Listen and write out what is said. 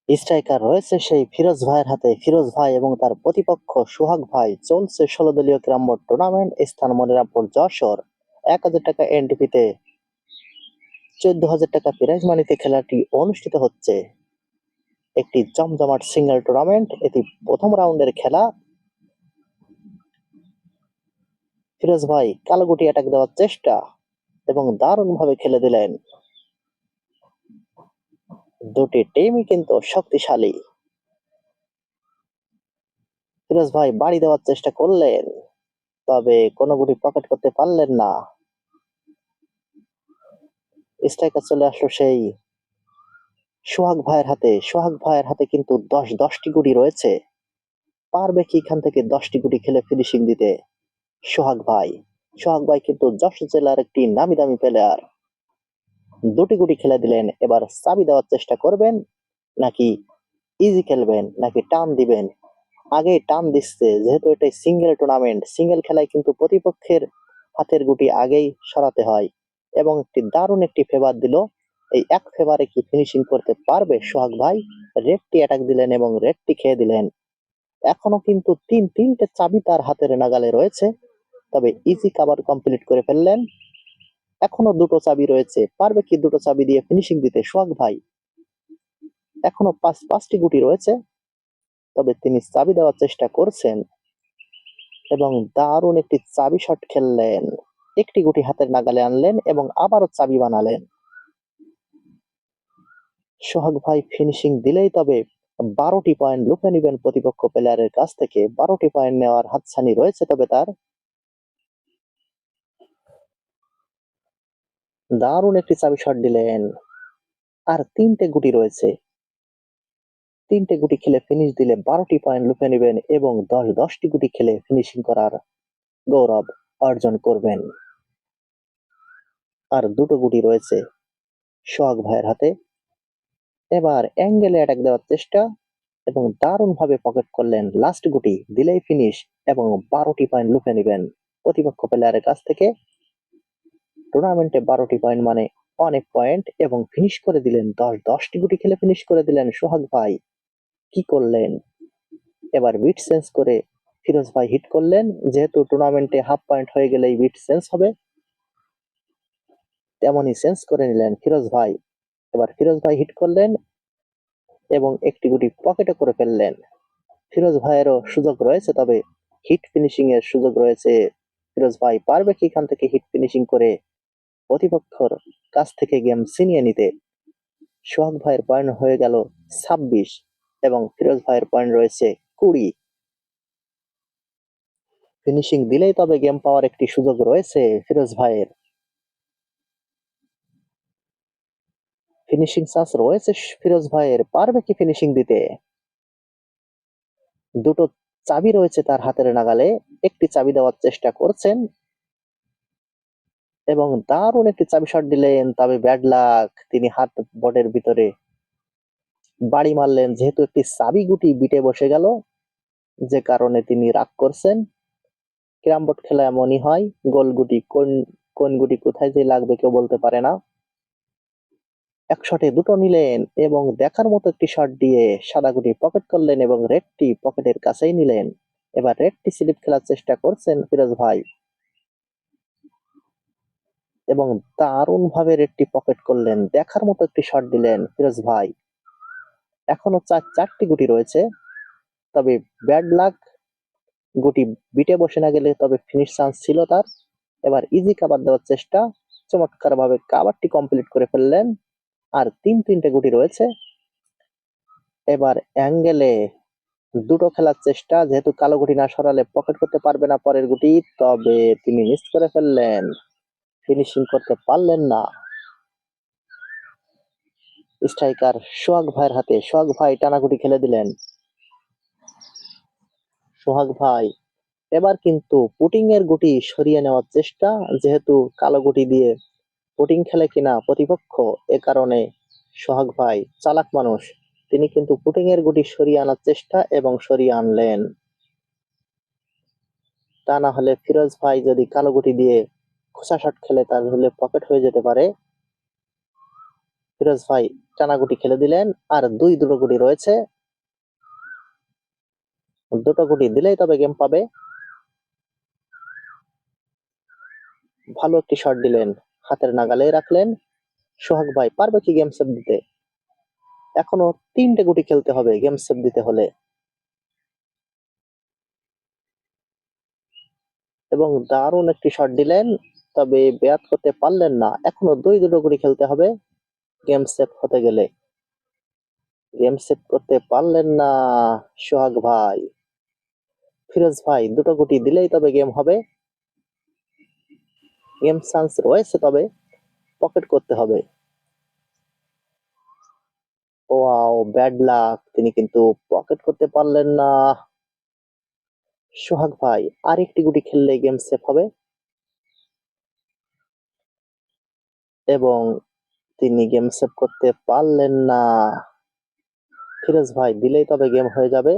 Striker রয়েছে সেই ফিরোজ ভাইয়ের হাতে। ফিরোজ ভাই এবং তার প্রতিপক্ষ সোহাগ ভাই। চলছে ১৬ দলীয় ক্যারাম বোর্ড টুর্নামেন্ট। স্থান মনিরামপুর, যশোর। ১,০০০ টাকা এন্ট্রি ফিতে ১৪,০০০ টাকা প্রাইজ মানিতে খেলাটি অনুষ্ঠিত হচ্ছে। একটি জমজমাট সিঙ্গেল টুর্নামেন্ট। এটি প্রথম রাউন্ডের খেলা। ফিরোজ ভাই কালো গুটি অ্যাটাক দেওয়ার চেষ্টা এবং দারুণভাবে খেলে দিলেন। দুটি টিমই কিন্তু শক্তিশালী। ফিরোজ ভাই বাড়ি দেওয়ার চেষ্টা করলেন, তবে কোনো গুটি পকেট করতে পারলেন না। স্ট্রাইকার চলে আসলো সেই সোহাগ ভাইয়ের হাতে। সোহাগ ভাইয়ের হাতে কিন্তু ১০টি গুটি রয়েছে। পারবে কি এখান থেকে ১০টি গুটি খেলে ফিনিশিং দিতে সোহাগ ভাই? সোহাগ ভাই কিন্তু যশোর জেলার একটি নামি দামি প্লেয়ার। দুটি গুটি খেলে দিলেন। এবার চাবি দেওয়ার চেষ্টা করবেন, নাকি ইজি খেলবেন, নাকি টান দিবেন? আগে টান দিচ্ছে, যেহেতু এটাই সিঙ্গেল টুর্নামেন্ট। সিঙ্গেল খেলায় কিন্তু প্রতিপক্ষের হাতের গুটি আগেই সরাতে হয় এবং দারুণ একটি ফেভার দিল। এই এক ফেভারে কি ফিনিশিং করতে পারবে সোহাগ ভাই? রেডটি অ্যাটাক দিলেন এবং রেডটি খেয়ে দিলেন। এখনো কিন্তু তিনটে চাবি তার হাতের নাগালে রয়েছে, তবে ইজি কভার কমপ্লিট করে ফেললেন। এখনো দুটো চাবি রয়েছে। পারবে কি দুটো চাবি দিয়ে ফিনিশিং দিতে সোহাগ ভাই? এখনো পাঁচটি গুটি রয়েছে, তবে তিনি চাবি দেওয়ার চেষ্টা করছেন এবং দারুণ একটি চাবি শট খেললেন। একটি গুটি হাতের নাগালে আনলেন এবং আবারও চাবি বানালেন। সোহাগ ভাই ফিনিশিং দিলেই তবে ১২টি পয়েন্ট লুফে নিবেন প্রতিপক্ষ প্লেয়ারের কাছ থেকে। ১২টি পয়েন্ট নেওয়ার হাতছানি রয়েছে তবে তার। দারুণ একটি চাবি শট দিলেন। আর তিনটে গুটি রয়েছে। তিনটে গুটি খেলে ফিনিশ দিলে ১২টি পয়েন্ট লুফে নিবেন এবং ১০টি গুটি খেলে ফিনিশিং করার গৌরব অর্জন করবেন। আর দুটো গুটি রয়েছে সোহাগ ভাইয়ের হাতে। এবার অ্যাঙ্গেলে অ্যাটাক দেওয়ার চেষ্টা এবং দারুণভাবে পকেট করলেন। লাস্ট গুটি দিলেই ফিনিশ এবং ১২টি পয়েন্ট লুফে নিবেন প্রতিপক্ষ প্লেয়ারের কাছ থেকে। টুর্নামেন্টে ১২টি পয়েন্ট মানে অনেক পয়েন্ট এবং ফিনিশ করে দিলেন। ১০টি গুটি খেলে ফিনিশ করে দিলেন সোহাগ ভাই। কি করলেন? এবার বিট চেঞ্জ করে ফিরোজ ভাই হিট করলেন। যেহেতু টুর্নামেন্টে হাফ পয়েন্ট হয়ে গেলেই বিট চেঞ্জ হবে, তেমনই চেঞ্জ করে নিলেন ফিরোজ ভাই। এবার ফিরোজ ভাই হিট করলেন এবং একটি গুটি পকেটে করে ফেললেন। ফিরোজ ভাইয়েরও সুযোগ রয়েছে, তবে হিট ফিনিশিং এর সুযোগ রয়েছে। ফিরোজ ভাই পারবে কি এখান থেকে হিট ফিনিশিং করে প্রতিপক্ষর কাছ থেকে গেম ছিনিয়ে নিতে? সোহাগ ভাইয়ের পয়েন্ট হয়ে গেল ২৬ এবং ফিরোজ ভাইয়ের পয়েন্ট রয়েছে ২০। ফিনিশিং দিলেই তবে গেম পাওয়ার একটি সুযোগ রয়েছে ফিরোজ ভাইয়ের। ফিনিশিং চান্স রয়েছে ফিরোজ ভাইয়ের। পারবে কি ফিনিশিং দিতে? দুটো চাবি রয়েছে তার হাতের নাগালে। একটি চাবি দেওয়ার চেষ্টা করছেন এবং দারুণ একটি চাবি শট দিলেন, তবে ব্যাড লাক। তিনি হাত বোর্ডের ভিতরে বাড়ি মারলেন, যেহেতু একটি চাবি গুটি বিটে বসে গেল, যে কারণে তিনি রাগ করছেন। ক্যারাম বোর্ড খেলা এমনই হয়, গোল গুটি কোন কোন গুটি কোথায় যে লাগবে কেউ বলতে পারে না। এক শটে দুটো নিলেন এবং দেখার মতো একটি শট দিয়ে সাদা গুটি পকেট করলেন এবং রেডটি পকেটের কাছেই নিলেন। এবার রেডটি স্লিপ খেলার চেষ্টা করছেন ফিরোজ ভাই এবং দারুণ ভাবে রেডটি পকেট করলেন। দেখার মতো একটি শট দিলেন ফিরোজ ভাই। এখনো চারটি গুটি রয়েছে, তবে ব্যাড লাক, গুটি বিটে বসে না গেলে তবে ফিনিশ চান্স ছিল তার। এবার ইজি কাভার দেওয়ার চেষ্টা, চমৎকার ভাবে কাভারটি কমপ্লিট করে ফেললেন। আর তিনটে গুটি রয়েছে। এবার অ্যাঙ্গেলে দুটো খেলার চেষ্টা, যেহেতু কালো গুটি না সরালে পকেট করতে পারবে না পরের গুটি, তবে তিনি মিস করে ফেললেন, ফিনিশিং করতে পারলেন না। স্ট্রাইকার সোহাগ ভাইয়ের হাতে। সোহাগ ভাই টানা গুটি খেলে দিলেন। সোহাগ ভাই এবার কিন্তু পুটিং এর গুটি সরিয়ে নেওয়ার চেষ্টা, যেহেতু কালো গুটি দিয়ে পুটিং খেলে কিনা প্রতিপক্ষ, এ কারণে সোহাগ ভাই চালাক মানুষ, তিনি কিন্তু পুটিং এর গুটি সরিয়ে আনার চেষ্টা এবং সরিয়ে আনলেন। তা না হলে ফিরোজ ভাই যদি কালো গুটি দিয়ে খোঁচা শট খেলে তাহলে পকেট হয়ে যেতে পারে। ফিরোজ ভাই টানা গুটি খেলে দিলেন, আর দুটো গুটি রয়েছে। দুটো গুটি দিলেই তবে গেম পাবে। ভালো একটি শট দিলেন, হাতের নাগালে রাখলেন। সোহাগ ভাই পারবে কি গেম সেভ দিতে? এখনো 3টে গুটি খেলতে হবে গেম সেভ দিতে হলে। এবং দারুণ একটি শট দিলেন, তবে ব্যাট করতে পারলেন না। এখনো দুটো গুটি খেলতে হবে গেম সেভ হতে গেলে। গেম সেভ করতে পারলেন না সোহাগ ভাই। ফিরোজ ভাই দুটো গুটি দিলেই তবে গেম হবে। গেম চান্স রয়েছে, তবে পকেট করতে হবে। ওয়াও, ব্যাড লাক, তিনি কিন্তু পকেট করতে পারলেন না। সোহাগ ভাই আরেকটি গুটি খেললে গেম সেভ হবে, এবং তিনি গেম সেভ করতে পারলেন না। ফিরোজ ভাই দিলেই তবে গেম হয়ে যাবে।